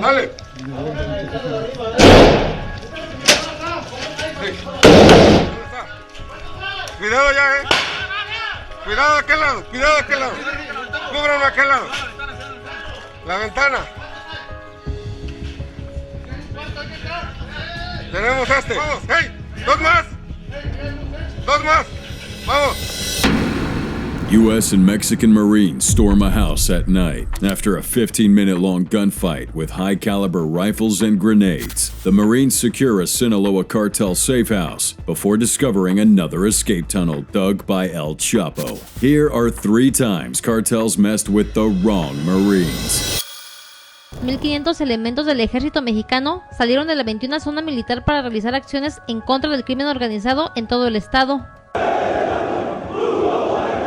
Dale. Cuidado ya, Cuidado de aquel lado, cuidado de aquel lado. Cúbranme a aquel lado. La ventana. Tenemos este. Vamos, hey, dos más. Dos más. Vamos. U.S. and Mexican Marines storm a house at night. After a 15-minute-long gunfight with high-caliber rifles and grenades, the Marines secure a Sinaloa cartel safe house before discovering another escape tunnel dug by El Chapo. Here are 3 times cartels messed with the wrong Marines. 1,500 elementos del ejército mexicano salieron de la 21 zona militar para realizar acciones en contra del crimen organizado en todo el estado.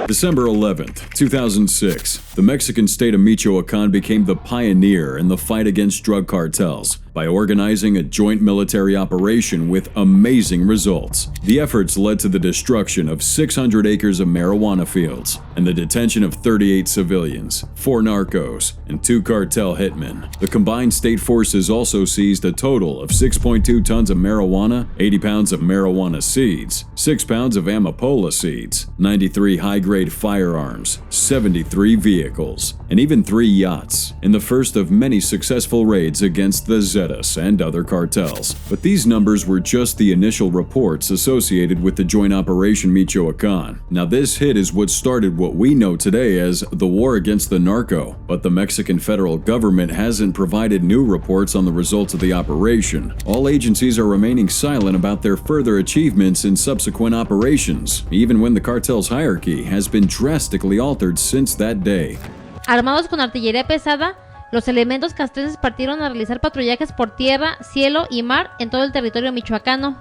December 11th, 2006, the Mexican state of Michoacan became the pioneer in the fight against drug cartels by organizing a joint military operation with amazing results. The efforts led to the destruction of 600 acres of marijuana fields and the detention of 38 civilians, 4 narcos, and 2 cartel hitmen. The combined state forces also seized a total of 6.2 tons of marijuana, 80 pounds of marijuana seeds, 6 pounds of amapola seeds, 93 high-grade firearms, 73 vehicles, and even 3 yachts, in the first of many successful raids against the Zetas and other cartels. But these numbers were just the initial reports associated with the Joint Operation Michoacan. Now this hit is what started what we know today as the war against the narco, but the Mexican federal government hasn't provided new reports on the results of the operation. All agencies are remaining silent about their further achievements in subsequent operations, even when the cartel's hierarchy has been drastically altered since that day. Armados con artillería pesada, los elementos castrenses partieron a realizar patrullajes por tierra, cielo y mar en todo el territorio michoacano.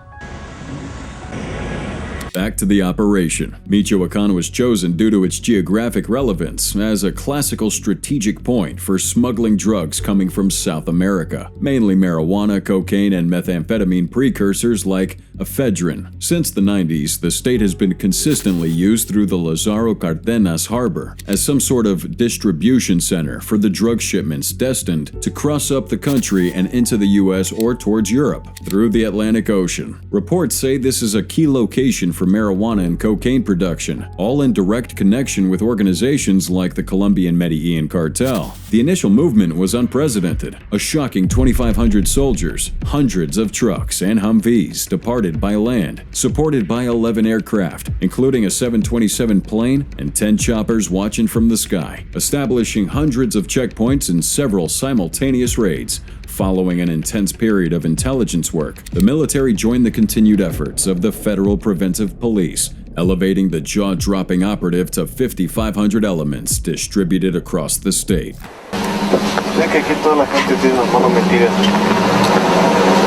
Back to the operation. Michoacan was chosen due to its geographic relevance as a classical strategic point for smuggling drugs coming from South America, mainly marijuana, cocaine, and methamphetamine precursors like ephedrine. Since the 90s, the state has been consistently used through the Lazaro Cardenas harbor as some sort of distribution center for the drug shipments destined to cross up the country and into the US or towards Europe through the Atlantic Ocean. Reports say this is a key location for marijuana and cocaine production, all in direct connection with organizations like the Colombian Medellin cartel. The initial movement was unprecedented. A shocking 2,500 soldiers, hundreds of trucks and Humvees departed by land, supported by 11 aircraft, including a 727 plane and 10 choppers watching from the sky, establishing hundreds of checkpoints and several simultaneous raids. Following an intense period of intelligence work, the military joined the continued efforts of the Federal Preventive Police, elevating the jaw-dropping operative to 5,500 elements distributed across the state. Sé que aquí toda la gente tiene las manos metidas,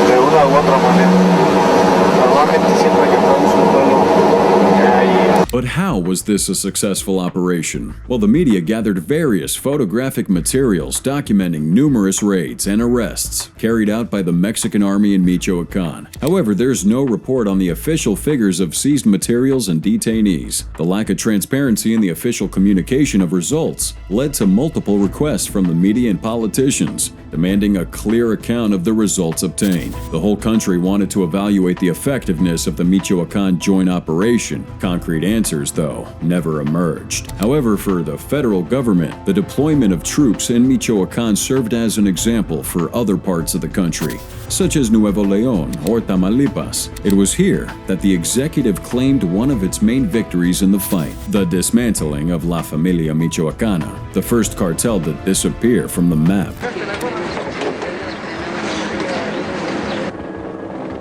de una u otra manera. Normalmente siempre que estamos en un pueblo, But how was this a successful operation? Well, the media gathered various photographic materials documenting numerous raids and arrests carried out by the Mexican army in Michoacan. However, there's no report on the official figures of seized materials and detainees. The lack of transparency in the official communication of results led to multiple requests from the media and politicians, demanding a clear account of the results obtained. The whole country wanted to evaluate the effectiveness of the Michoacan joint operation. Concrete answers, though, never emerged. However, for the federal government, the deployment of troops in Michoacan served as an example for other parts of the country, such as Nuevo León or Tamaulipas. It was here that the executive claimed one of its main victories in the fight, the dismantling of La Familia Michoacana, the first cartel to disappear from the map.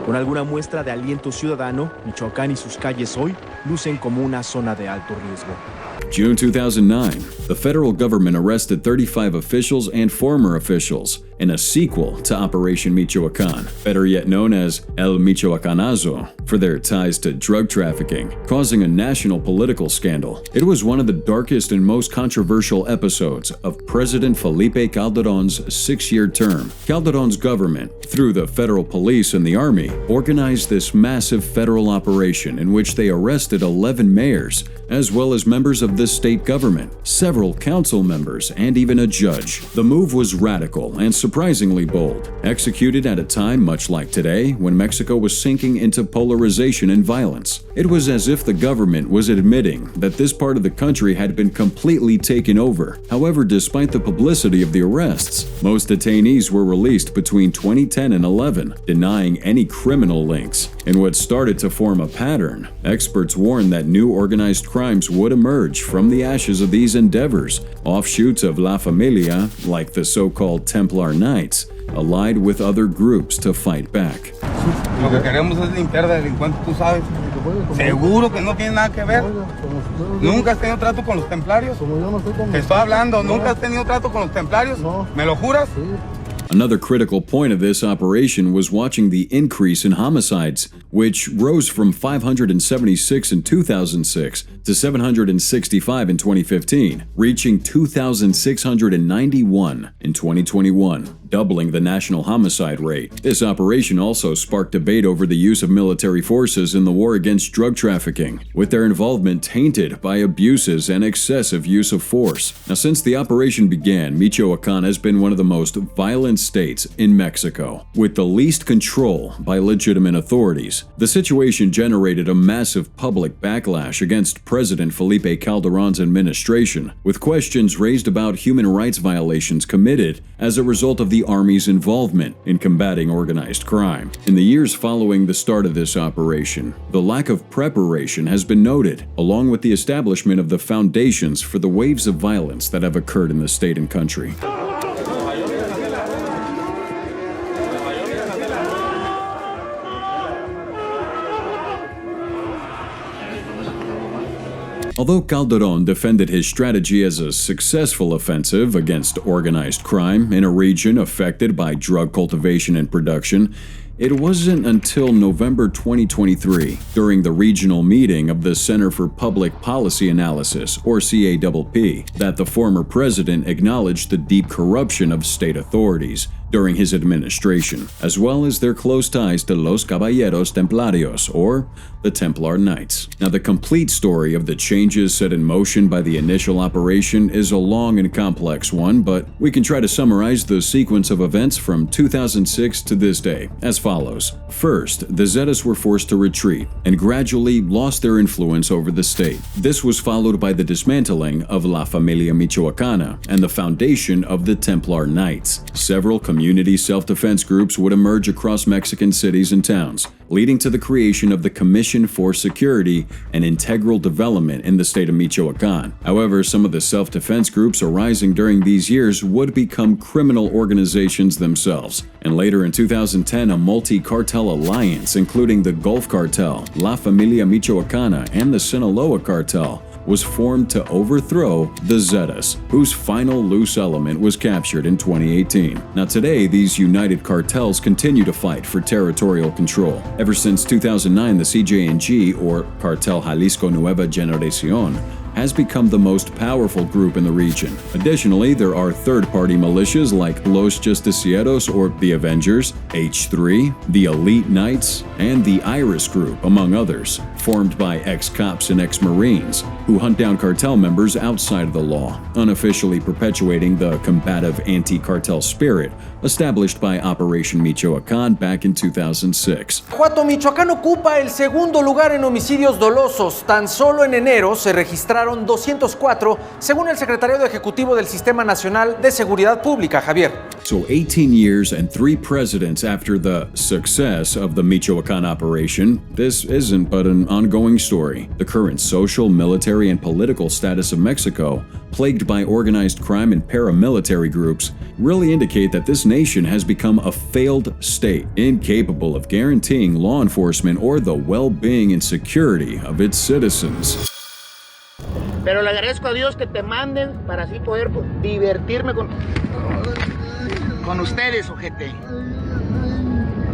Con alguna muestra de aliento ciudadano, Michoacán y sus calles hoy lucen como una zona de alto riesgo. June 2009, the federal government arrested 35 officials and former officials in a sequel to Operation Michoacan, better yet known as El Michoacanazo, for their ties to drug trafficking, causing a national political scandal. It was one of the darkest and most controversial episodes of President Felipe Calderon's 6-year term. Calderon's government, through the federal police and the army, organized this massive federal operation in which they arrested 11 mayors, as well as members of of the state government, several council members, and even a judge. The move was radical and surprisingly bold, executed at a time much like today when Mexico was sinking into polarization and violence. It was as if the government was admitting that this part of the country had been completely taken over. However, despite the publicity of the arrests, most detainees were released between 2010 and 11, denying any criminal links. In what started to form a pattern, experts warned that new organized crimes would emerge from the ashes of these endeavors, offshoots of La Familia, like the so-called Templar Knights, allied with other groups to fight back. Lo que queremos es limpiar de delincuentes, tú sabes. Seguro que no tiene nada que ver. ¿Nunca has tenido trato con los templarios? Te estoy hablando, ¿nunca has tenido trato con los templarios? ¿Me lo juras? Another critical point of this operation was watching the increase in homicides, which rose from 576 in 2006 to 765 in 2015, reaching 2,691 in 2021, doubling the national homicide rate. This operation also sparked debate over the use of military forces in the war against drug trafficking, with their involvement tainted by abuses and excessive use of force. Now, since the operation began, Michoacan has been one of the most violent states in Mexico, with the least control by legitimate authorities. The situation generated a massive public backlash against President Felipe Calderon's administration, with questions raised about human rights violations committed as a result of the Army's involvement in combating organized crime. In the years following the start of this operation, the lack of preparation has been noted, along with the establishment of the foundations for the waves of violence that have occurred in the state and country. Although Calderon defended his strategy as a successful offensive against organized crime in a region affected by drug cultivation and production, it wasn't until November 2023, during the regional meeting of the Center for Public Policy Analysis, or CAPP, that the former president acknowledged the deep corruption of state authorities during his administration, as well as their close ties to Los Caballeros Templarios, or the Templar Knights. Now, the complete story of the changes set in motion by the initial operation is a long and complex one, but we can try to summarize the sequence of events from 2006 to this day as follows. First, the Zetas were forced to retreat and gradually lost their influence over the state. This was followed by the dismantling of La Familia Michoacana and the foundation of the Templar Knights. Several community self-defense groups would emerge across Mexican cities and towns, leading to the creation of the Commission for Security and Integral Development in the state of Michoacan. However, some of the self-defense groups arising during these years would become criminal organizations themselves, and later in 2010 a multi-cartel alliance including the Gulf Cartel, La Familia Michoacana, and the Sinaloa Cartel was formed to overthrow the Zetas, whose final loose element was captured in 2018. Now today, these united cartels continue to fight for territorial control. Ever since 2009, the CJNG, or Cartel Jalisco Nueva Generación, has become the most powerful group in the region. Additionally, there are third-party militias like Los Justicieros, or the Avengers, H3, the Elite Knights, and the Iris Group, among others, formed by ex-cops and ex-Marines, who hunt down cartel members outside of the law, unofficially perpetuating the combative anti-cartel spirit established by Operation Michoacan back in 2006. Michoacán ocupa el segundo lugar en homicidios dolosos. Tan solo en enero se registraron 204, según el secretario ejecutivo del Sistema Nacional de Seguridad Pública, Javier. So 18 years and 3 presidents after the success of the Michoacan operation, this isn't but an ongoing story. The current social, military, and political status of Mexico, plagued by organized crime and paramilitary groups, really indicate that this nation has become a failed state, incapable of guaranteeing law enforcement or the well-being and security of its citizens. Pero le agradezco a Dios que te manden para así poder divertirme con ustedes, ojete.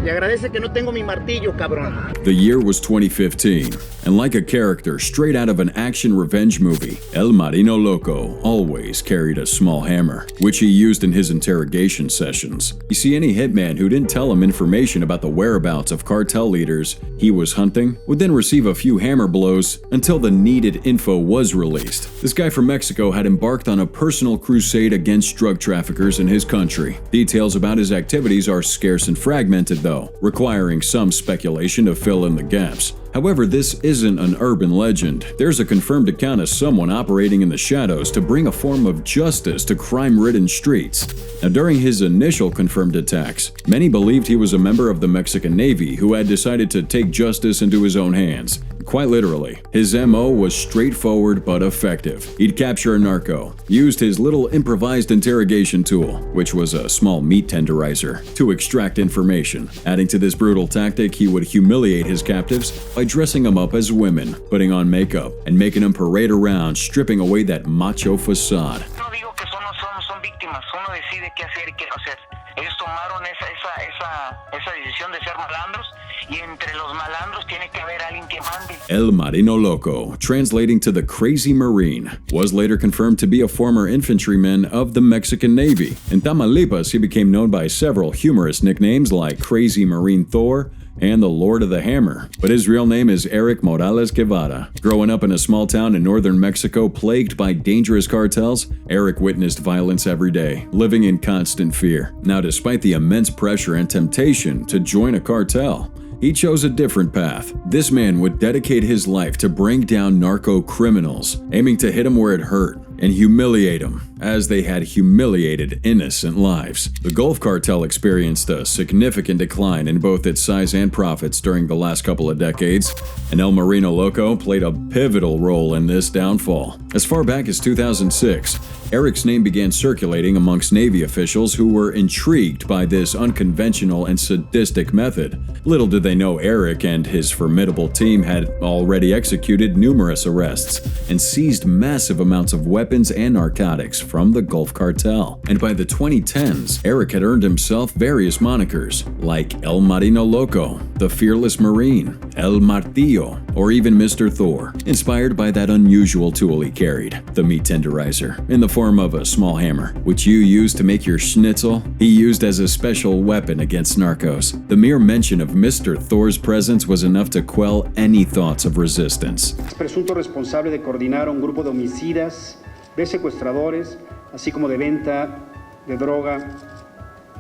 Le agradece que no tengo mi martillo, cabrón. The year was 2015, and like a character straight out of an action revenge movie, El Marino Loco always carried a small hammer, which he used in his interrogation sessions. You see, any hitman who didn't tell him information about the whereabouts of cartel leaders he was hunting would then receive a few hammer blows until the needed info was released. This guy from Mexico had embarked on a personal crusade against drug traffickers in his country. Details about his activities are scarce and fragmented though, requiring some speculation to fill in the gaps. However, this isn't an urban legend. There's a confirmed account of someone operating in the shadows to bring a form of justice to crime-ridden streets. Now, during his initial confirmed attacks, many believed he was a member of the Mexican Navy who had decided to take justice into his own hands. Quite literally, his MO was straightforward but effective. He'd capture a narco, used his little improvised interrogation tool, which was a small meat tenderizer, to extract information. Adding to this brutal tactic, he would humiliate his captives by dressing them up as women, putting on makeup, and making them parade around, stripping away that macho facade. No digo que son víctimas, uno decide qué hacer y qué no hacer. Ellos tomaron esa decisión de ser malandros, y entre los malandros tiene que haber alguien que mande. El Marino Loco, translating to the Crazy Marine, was later confirmed to be a former infantryman of the Mexican Navy. In Tamaulipas, he became known by several humorous nicknames like Crazy Marine Thor and the Lord of the Hammer, but his real name is Eric Morales Guevara. Growing up in a small town in northern Mexico plagued by dangerous cartels, Eric witnessed violence every day, living in constant fear. Now, despite the immense pressure and temptation to join a cartel, he chose a different path. This man would dedicate his life to bring down narco criminals, aiming to hit them where it hurt and humiliate them, as they had humiliated innocent lives. The Gulf Cartel experienced a significant decline in both its size and profits during the last couple of decades, and El Marino Loco played a pivotal role in this downfall. As far back as 2006, Eric's name began circulating amongst Navy officials who were intrigued by this unconventional and sadistic method. Little did they know Eric and his formidable team had already executed numerous arrests and seized massive amounts of weapons and narcotics from the Gulf Cartel. And by the 2010s, Eric had earned himself various monikers like El Marino Loco, the Fearless Marine, El Martillo, or even Mr. Thor, inspired by that unusual tool he carried, the meat tenderizer, in the form of a small hammer, which you use to make your schnitzel. He used as a special weapon against narcos. The mere mention of Mr. Thor's presence was enough to quell any thoughts of resistance. Es presunto responsable de coordinar un grupo de homicidas, de secuestradores, así como de venta de droga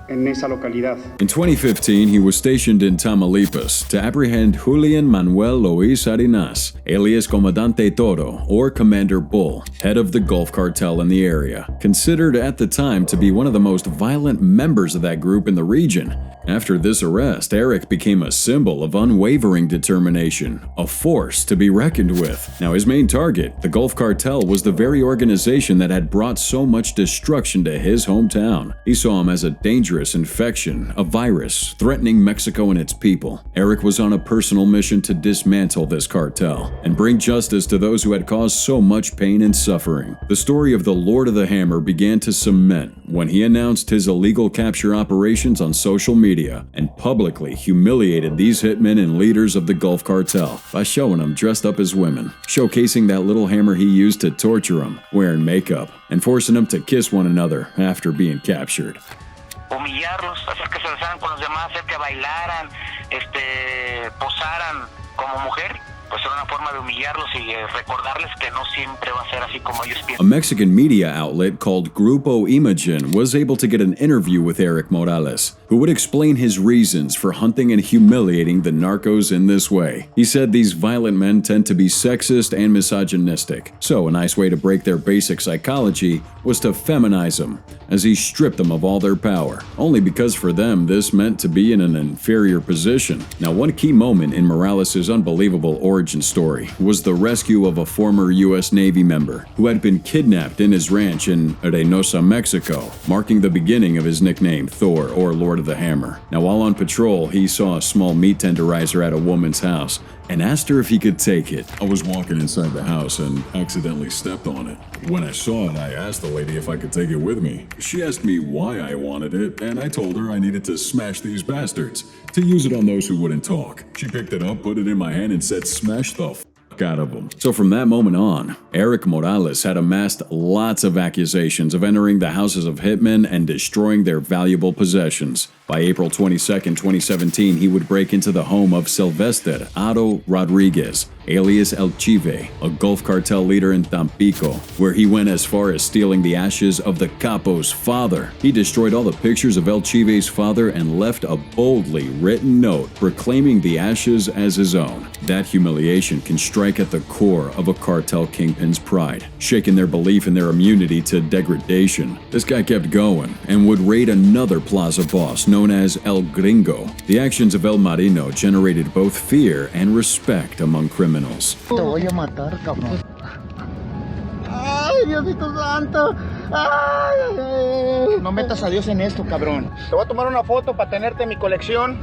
en esa localidad. In 2015, he was stationed in Tamaulipas to apprehend Julian Manuel Luis Arenas, alias Comandante Toro, or Commander Bull, head of the Gulf Cartel in the area, considered at the time to be one of the most violent members of that group in the region. After this arrest, Eric became a symbol of unwavering determination, a force to be reckoned with. Now, his main target, the Gulf Cartel, was the very organization that had brought so much destruction to his hometown. He saw him as a dangerous infection, a virus, threatening Mexico and its people. Eric was on a personal mission to dismantle this cartel and bring justice to those who had caused so much pain and suffering. The story of the Lord of the Hammer began to cement when he announced his illegal capture operations on social media and publicly humiliated these hitmen and leaders of the Gulf Cartel by showing them dressed up as women, showcasing that little hammer he used to torture them, wearing makeup, and forcing them to kiss one another after being captured. Humillarlos, hacer que se besaran con los demás, hacer que bailaran, posaran como mujer. Pues era una forma de humillarlos y recordarles que no siempre va a ser así como ellos piensan. A Mexican media outlet called Grupo Imagen was able to get an interview with Eric Morales, who would explain his reasons for hunting and humiliating the narcos in this way. He said these violent men tend to be sexist and misogynistic, so a nice way to break their basic psychology was to feminize them, as he stripped them of all their power, only because for them this meant to be in an inferior position. Now, one key moment in Morales' unbelievable origin origin story was the rescue of a former U.S. Navy member who had been kidnapped in his ranch in Reynosa, Mexico, marking the beginning of his nickname Thor, or Lord of the Hammer. Now, while on patrol, he saw a small meat tenderizer at a woman's house and asked her if he could take it. I was walking inside the house and accidentally stepped on it. When I saw it, I asked the lady if I could take it with me. She asked me why I wanted it, and I told her I needed to smash these bastards, to use it on those who wouldn't talk. She picked it up, put it in my hand, and said, "Smash the f*** out of them." So from that moment on, Eric Morales had amassed lots of accusations of entering the houses of hitmen and destroying their valuable possessions. By April 22, 2017, he would break into the home of Sylvester Aro Rodriguez, alias El Chive, a Gulf cartel leader in Tampico, where he went as far as stealing the ashes of the Capo's father. He destroyed all the pictures of El Chive's father and left a boldly written note proclaiming the ashes as his own. That humiliation can strike at the core of a cartel kingpin's pride, shaking their belief in their immunity to degradation. This guy kept going and would raid another plaza boss known as El Gringo. The actions of El Marino generated both fear and respect among criminals. Te voy a matar, cabrón. Ay, Diosito santo. Ay, ay, ay. No metas a Dios en esto, cabrón. Te voy a tomar una foto para tenerte en mi colección.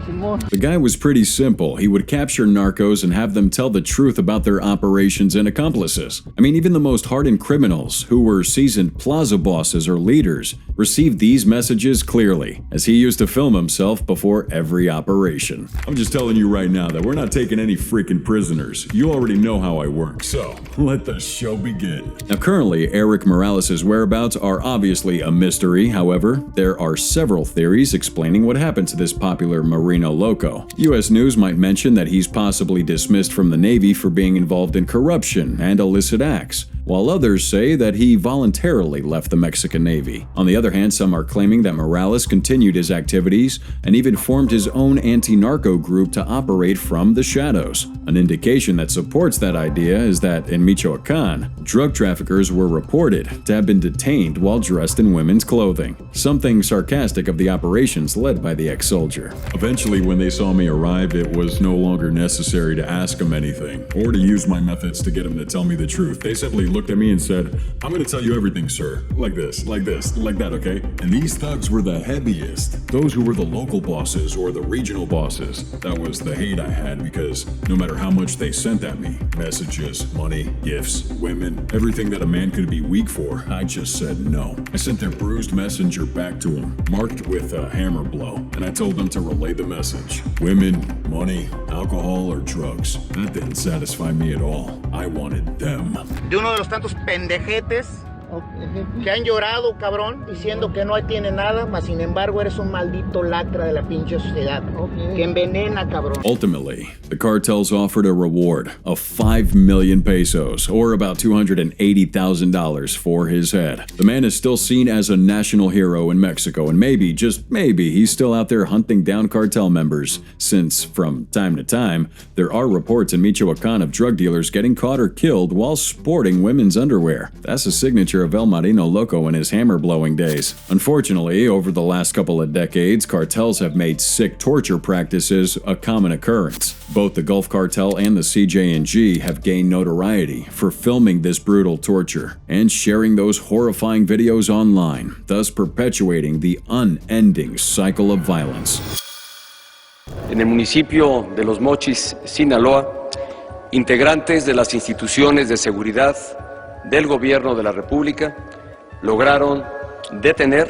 The guy was pretty simple. He would capture narcos and have them tell the truth about their operations and accomplices. I mean, even the most hardened criminals, who were seasoned plaza bosses or leaders, received these messages clearly, as he used to film himself before every operation. I'm just telling you right now that we're not taking any freaking prisoners. You already know how I work, so let the show begin. Now, currently, Eric Morales' whereabouts are obviously a mystery. However, there are several theories explaining what happened to this popular Marino Loco. U.S. News might mention that he's possibly dismissed from the Navy for being involved in corruption and illicit acts, while others say that he voluntarily left the Mexican Navy. On the other hand, some are claiming that Morales continued his activities and even formed his own anti-narco group to operate from the shadows. An indication that supports that idea is that in Michoacan, drug traffickers were reported to have been detained while dressed in women's clothing, something sarcastic of the operations led by the ex-soldier. Eventually, when they saw me arrive, it was no longer necessary to ask them anything or to use my methods to get them to tell me the truth. They simply looked at me and said, "I'm going to tell you everything, sir. Like this, like that, okay?" And these thugs were the heaviest. Those who were the local bosses or the regional bosses. That was the hate I had, because no matter how much they sent at me, messages, money, gifts, women, everything that a man could be weak for, I just said no. I sent their bruised messenger back to him, marked with a hammer blow, and I told them to relay the message. Women, money, alcohol, or drugs. That didn't satisfy me at all. I wanted them. De uno de los tantos pendejetes que han llorado, cabrón, diciendo que no tiene nada, mas sin embargo eres un maldito lacra de la pinche sociedad, que envenena, cabrón. Ultimately, the cartels offered a reward of 5 million pesos, or about $280,000 for his head. The man is still seen as a national hero in Mexico, and maybe, just maybe, he's still out there hunting down cartel members, since from time to time, there are reports in Michoacan of drug dealers getting caught or killed while sporting women's underwear. That's a signature of El Marino Loco in his hammer-blowing days. Unfortunately, over the last couple of decades, cartels have made sick torture practices a common occurrence. Both the Gulf Cartel and the CJ&G have gained notoriety for filming this brutal torture and sharing those horrifying videos online, thus perpetuating the unending cycle of violence. En el municipio de Los Mochis, Sinaloa, integrantes de las instituciones de seguridad del Gobierno de la República lograron detener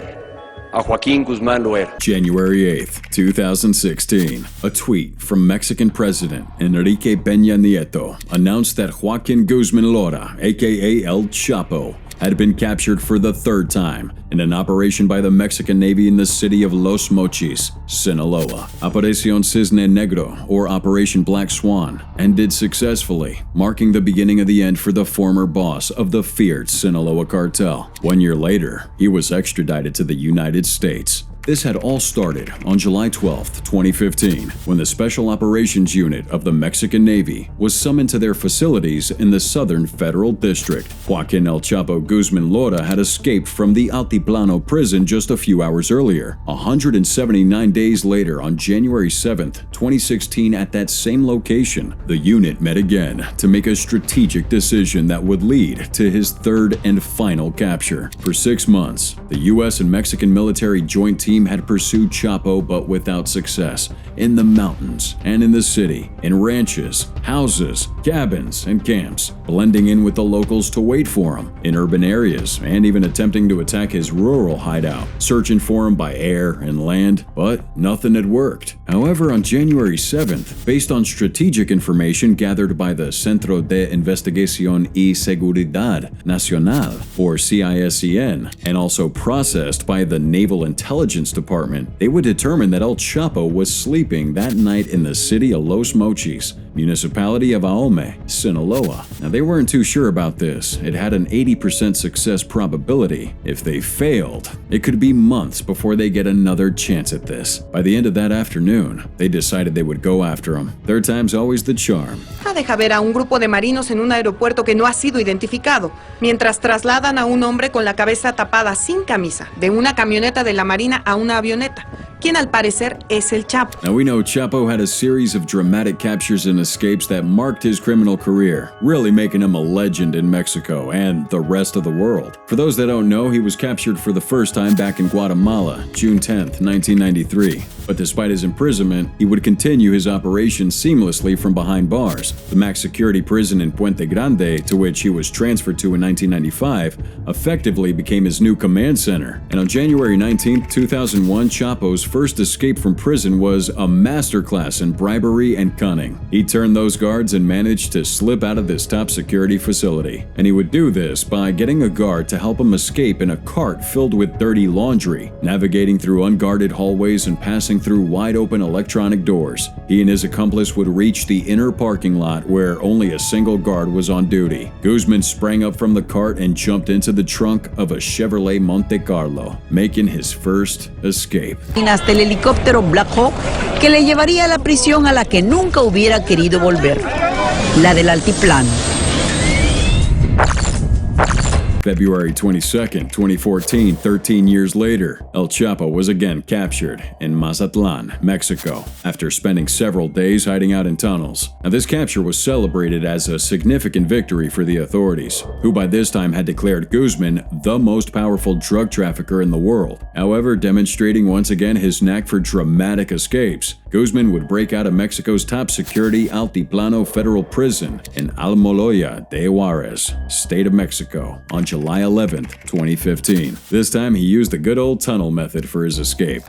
a Joaquín Guzmán Loera. January 8th, 2016, a tweet from Mexican President Enrique Peña Nieto announced that Joaquín Guzmán Loera, aka El Chapo, had been captured for the third time in an operation by the Mexican Navy in the city of Los Mochis, Sinaloa. Operación Cisne Negro, or Operation Black Swan, ended successfully, marking the beginning of the end for the former boss of the feared Sinaloa cartel. 1 year later, he was extradited to the United States. This had all started on July 12, 2015, when the Special Operations Unit of the Mexican Navy was summoned to their facilities in the Southern Federal District. Joaquin El Chapo Guzman Lora had escaped from the Altiplano prison just a few hours earlier. 179 days later, on January 7, 2016, at that same location, the unit met again to make a strategic decision that would lead to his third and final capture. For 6 months, the U.S. and Mexican military joint team had pursued Chapo, but without success, in the mountains and in the city, in ranches, houses, cabins, and camps, blending in with the locals to wait for him, in urban areas, and even attempting to attack his rural hideout, searching for him by air and land, but nothing had worked. However, on January 7th, based on strategic information gathered by the Centro de Investigación y Seguridad Nacional, or CISEN, and also processed by the Naval Intelligence Department, they would determine that El Chapo was sleeping that night in the city of Los Mochis, municipality of Ahome, Sinaloa. Now, they weren't too sure about this. It had an 80% success probability. If they failed, it could be months before they get another chance at this. By the end of that afternoon, they decided they would go after him. Third time's always the charm. Deja ver a un grupo de marinos en un aeropuerto que no ha sido identificado, mientras trasladan a un hombre con la cabeza tapada sin camisa de una camioneta de la Marina a una avioneta, quien al parecer es el Chapo. Now, we know Chapo had a series of dramatic captures and escapes that marked his criminal career, really making him a legend in Mexico and the rest of the world. For those that don't know, he was captured for the first time back in Guatemala, June 10, 1993. But despite his imprisonment, he would continue his operations seamlessly from behind bars. The max security prison in Puente Grande, to which he was transferred to in 1995, effectively became his new command center. And on January 19, 2001, Chapo's first escape from prison was a masterclass in bribery and cunning. He turned those guards and managed to slip out of this top security facility. And he would do this by getting a guard to help him escape in a cart filled with dirty laundry, navigating through unguarded hallways and passing through wide-open electronic doors. He and his accomplice would reach the inner parking lot where only a single guard was on duty. Guzman sprang up from the cart and jumped into the trunk of a Chevrolet Monte Carlo, making his first escape. Hasta el helicóptero Black Hawk que le llevaría a la prisión a la que nunca hubiera querido volver, la del altiplano. February 22, 2014, 13 years later, El Chapo was again captured in Mazatlan, Mexico, after spending several days hiding out in tunnels. Now, this capture was celebrated as a significant victory for the authorities, who by this time had declared Guzman the most powerful drug trafficker in the world. However, demonstrating once again his knack for dramatic escapes, Guzman would break out of Mexico's top security Altiplano Federal Prison in Almoloya de Juarez, State of Mexico, on July 11, 2015. This time he used the good old tunnel method for his escape.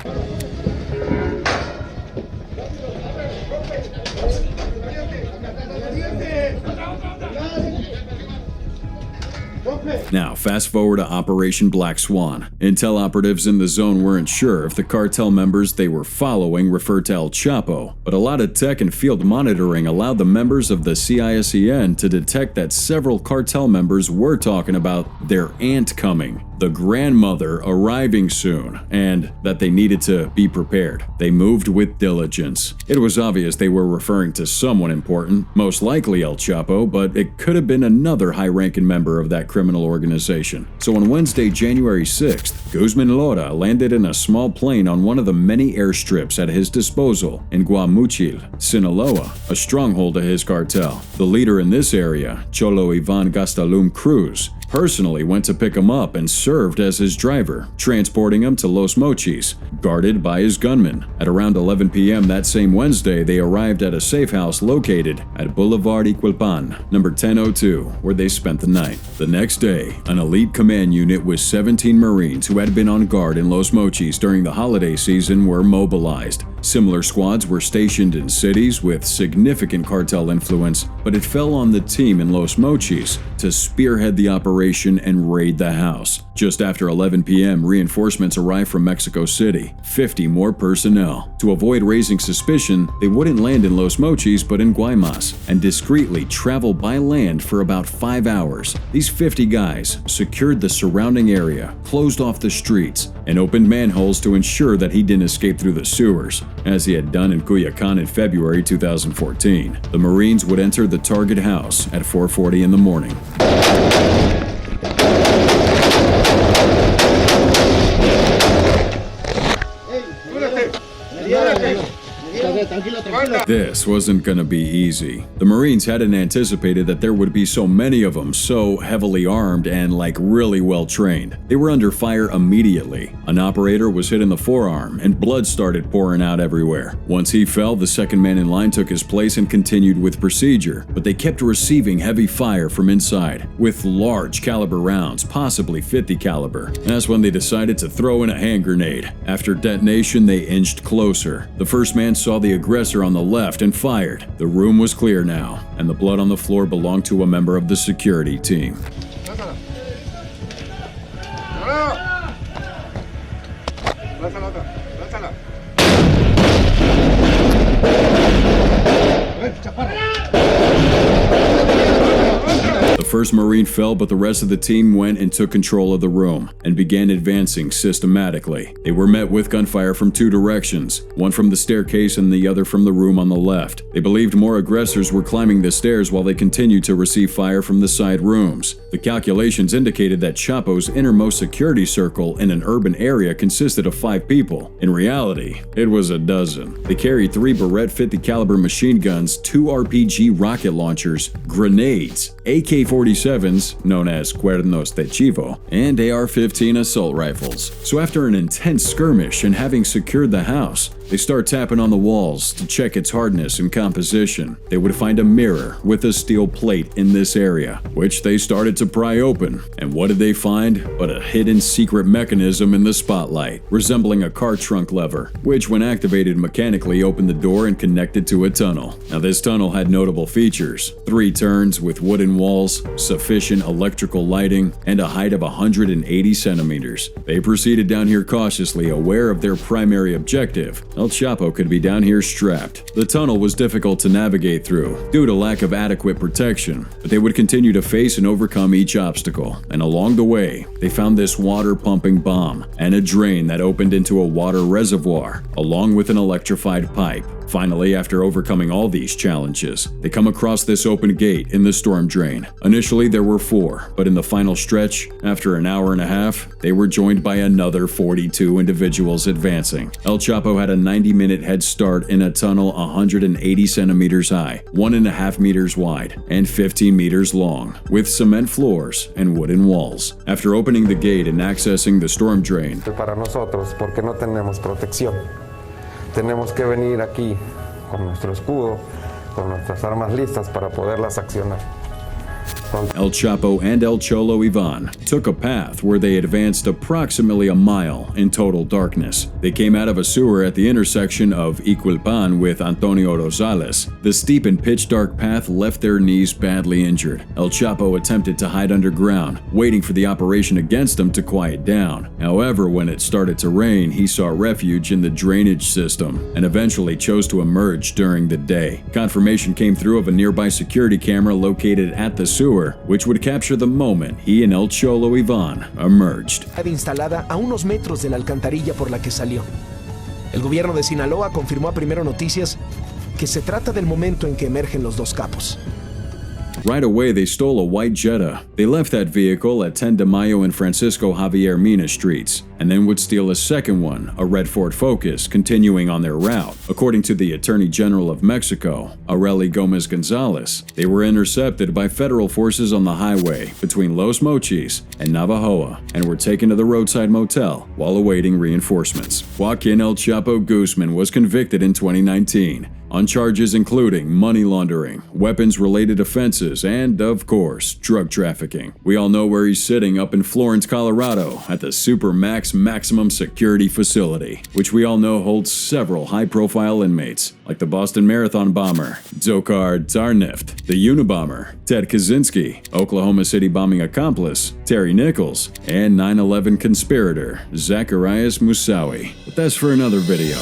Now, fast forward to Operation Black Swan. Intel operatives in the zone weren't sure if the cartel members they were following referred to El Chapo, but a lot of tech and field monitoring allowed the members of the CISEN to detect that several cartel members were talking about their aunt coming, the grandmother arriving soon, and that they needed to be prepared. They moved with diligence. It was obvious they were referring to someone important, most likely El Chapo, but it could have been another high-ranking member of that criminal organization. So on Wednesday, January 6th, Guzman Lora landed in a small plane on one of the many airstrips at his disposal in Guamuchil, Sinaloa, a stronghold of his cartel. The leader in this area, Cholo Ivan Gastelum Cruz, personally went to pick him up and served as his driver, transporting him to Los Mochis, guarded by his gunmen. At around 11 p.m. that same Wednesday, they arrived at a safe house located at Boulevard Iquilpan, number 1002, where they spent the night. The next day, an elite command unit with 17 Marines who had been on guard in Los Mochis during the holiday season were mobilized. Similar squads were stationed in cities with significant cartel influence, but it fell on the team in Los Mochis to spearhead the operation and raid the house. Just after 11 p.m., reinforcements arrived from Mexico City, 50 more personnel. To avoid raising suspicion, they wouldn't land in Los Mochis but in Guaymas, and discreetly travel by land for about 5 hours. These 50 guys secured the surrounding area, closed off the streets, and opened manholes to ensure that he didn't escape through the sewers, as he had done in Michoacan in February 2014. The Marines would enter the target house at 4:40 in the morning. This wasn't gonna be easy. The Marines hadn't anticipated that there would be so many of them, so heavily armed and really well trained. They were under fire immediately. An operator was hit in the forearm and blood started pouring out everywhere. Once he fell, the second man in line took his place and continued with procedure, but they kept receiving heavy fire from inside, with large caliber rounds, possibly 50 caliber. That's when they decided to throw in a hand grenade. After detonation, they inched closer. The first man saw the aggressor on the left and fired. The room was clear now, and the blood on the floor belonged to a member of the security team. The first Marine fell, but the rest of the team went and took control of the room and began advancing systematically. They were met with gunfire from two directions, one from the staircase and the other from the room on the left. They believed more aggressors were climbing the stairs while they continued to receive fire from the side rooms. The calculations indicated that Chapo's innermost security circle in an urban area consisted of 5 people. In reality, it was a dozen. They carried 3 Barrett 50 caliber machine guns, 2 RPG rocket launchers, grenades, AK-47s, known as Cuernos de Chivo, and AR-15 assault rifles. So after an intense skirmish and having secured the house, they start tapping on the walls to check its hardness and composition. They would find a mirror with a steel plate in this area, which they started to pry open. And what did they find but a hidden secret mechanism in the spotlight, resembling a car trunk lever, which when activated mechanically opened the door and connected to a tunnel. Now this tunnel had notable features: 3 turns with wooden walls, sufficient electrical lighting, and a height of 180 centimeters. They proceeded down here cautiously, aware of their primary objective. El Chapo could be down here strapped. The tunnel was difficult to navigate through due to lack of adequate protection, but they would continue to face and overcome each obstacle. And along the way, they found this water-pumping bomb and a drain that opened into a water reservoir, along with an electrified pipe. Finally, after overcoming all these challenges, they come across this open gate in the storm drain. Initially, there were 4, but in the final stretch, after an hour and a half, they were joined by another 42 individuals advancing. El Chapo had a 90-minute head start in a tunnel 180 centimeters high, 1.5 meters wide, and 15 meters long, with cement floors and wooden walls. After opening the gate and accessing the storm drain, para nosotros, porque no tenemos protección. Tenemos que venir aquí con nuestro escudo, con nuestras armas listas para poderlas accionar. El Chapo and El Cholo Ivan took a path where they advanced approximately a mile in total darkness. They came out of a sewer at the intersection of Iquilpan with Antonio Rosales. The steep and pitch-dark path left their knees badly injured. El Chapo attempted to hide underground, waiting for the operation against him to quiet down. However, when it started to rain, he sought refuge in the drainage system and eventually chose to emerge during the day. Confirmation came through of a nearby security camera located at the sewer, which would capture the moment he and El Cholo Ivan emerged. Instalada a unos metros de la alcantarilla por la que salió. El gobierno de Sinaloa confirmó a Primero Noticias que se trata del momento en que emergen los 2 capos. Right away, they stole a white Jetta. They left that vehicle at 10 de Mayo and Francisco Javier Mina streets, and then would steal a second one, a red Ford Focus, continuing on their route. According to the Attorney General of Mexico, Aureli Gomez Gonzalez, they were intercepted by federal forces on the highway between Los Mochis and Navajoa and were taken to the roadside motel while awaiting reinforcements. Joaquin El Chapo Guzman was convicted in 2019 on charges including money laundering, weapons-related offenses, and, of course, drug trafficking. We all know where he's sitting up in Florence, Colorado, at the Supermax Maximum Security Facility, which we all know holds several high-profile inmates, like the Boston Marathon bomber, Dzhokhar Tsarnaev, the Unabomber, Ted Kaczynski, Oklahoma City bombing accomplice, Terry Nichols, and 9/11 conspirator, Zacarias Moussaoui. But that's for another video.